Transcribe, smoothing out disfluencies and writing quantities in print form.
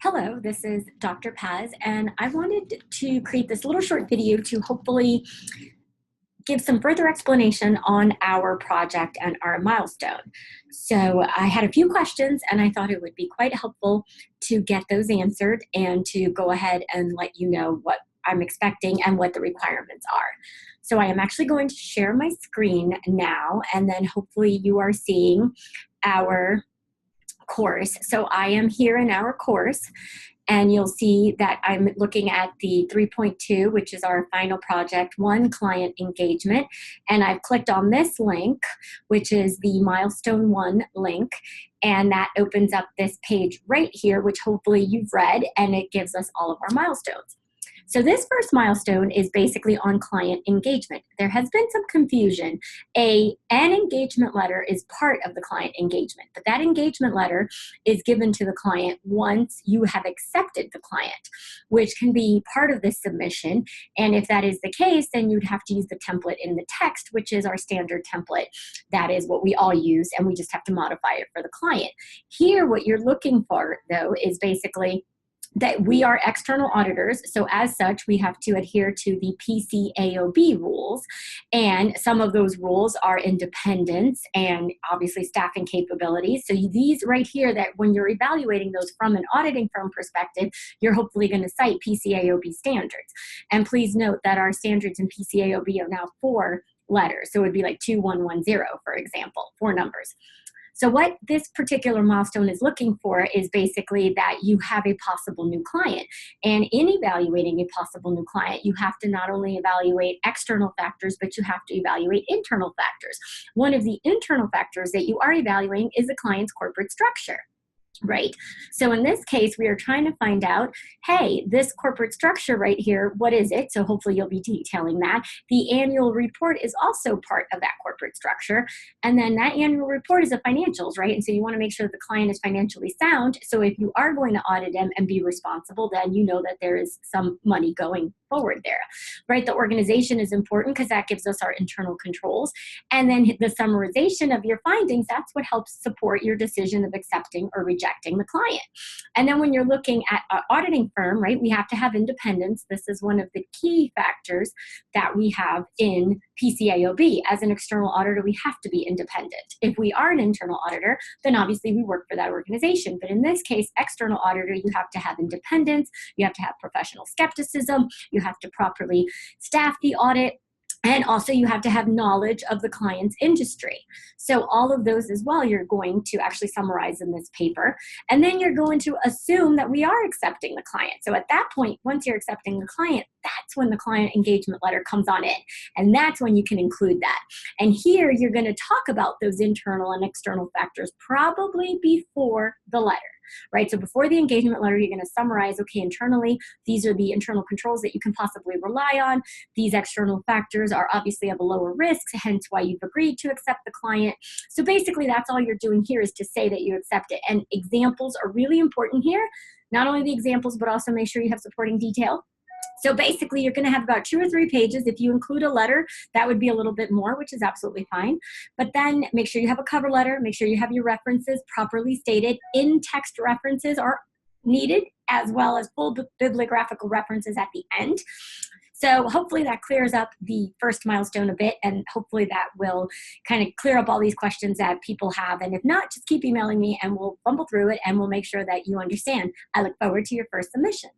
Hello, this is Dr. Paz, and I wanted to create this little short video to hopefully give some further explanation on our project and our milestone. So I had a few questions, and I thought it would be quite helpful to get those answered and to go ahead and let you know what I'm expecting and what the requirements are. So I am actually going to share my screen now, and then hopefully you are seeing our course. So I am here in our course, and you'll see that I'm looking at the 3.2, which is our final project, one client engagement. And I've clicked on this link, which is the Milestone 1 link. And that opens up this page right here, which hopefully you've read, and it gives us all of our milestones. So this first milestone is basically on client engagement. There has been some confusion. An engagement letter is part of the client engagement, but that engagement letter is given to the client once you have accepted the client, which can be part of this submission. And if that is the case, then you'd have to use the template in the text, which is our standard template. That is what we all use, and we just have to modify it for the client. Here, what you're looking for, though, is basically that we are external auditors, so as such, we have to adhere to the PCAOB rules, and some of those rules are independence and obviously staffing capabilities. So these right here, that when you're evaluating those from an auditing firm perspective, you're hopefully going to cite PCAOB standards. And please note that our standards in PCAOB are now 4 letters, so it would be like 2110, for example, 4 numbers. So what this particular milestone is looking for is basically that you have a possible new client. And in evaluating a possible new client, you have to not only evaluate external factors, but you have to evaluate internal factors. One of the internal factors that you are evaluating is the client's corporate structure. Right. So in this case, we are trying to find out, hey, this corporate structure right here, what is it? So hopefully you'll be detailing that. The annual report is also part of that corporate structure. And then that annual report is the financials, right? And so you want to make sure that the client is financially sound. So if you are going to audit them and be responsible, then you know that there is some money going forward there, right? The organization is important because that gives us our internal controls. And then the summarization of your findings, that's what helps support your decision of accepting or rejecting the client. And then when you're looking at an auditing firm, right, we have to have independence. This is one of the key factors that we have in PCAOB. As an external auditor, we have to be independent. If we are an internal auditor, then obviously we work for that organization. But in this case, external auditor, you have to have independence, you have to have professional skepticism, you have to properly staff the audit, and also you have to have knowledge of the client's industry. So all of those as well, you're going to actually summarize in this paper. And then you're going to assume that we are accepting the client. So at that point, once you're accepting the client, that's when the client engagement letter comes on in. And that's when you can include that. And here you're going to talk about those internal and external factors probably before the letter. Right? So before the engagement letter, you're going to summarize, okay, internally, these are the internal controls that you can possibly rely on. These external factors are obviously of a lower risk, hence why you've agreed to accept the client. So basically, that's all you're doing here is to say that you accept it. And examples are really important here. Not only the examples, but also make sure you have supporting detail. So basically, you're going to have about 2 or 3 pages. If you include a letter, that would be a little bit more, which is absolutely fine. But then make sure you have a cover letter. Make sure you have your references properly stated. In-text references are needed, as well as full bibliographical references at the end. So hopefully that clears up the first milestone a bit, and hopefully that will kind of clear up all these questions that people have. And if not, just keep emailing me and we'll bumble through it and we'll make sure that you understand. I look forward to your first submissions.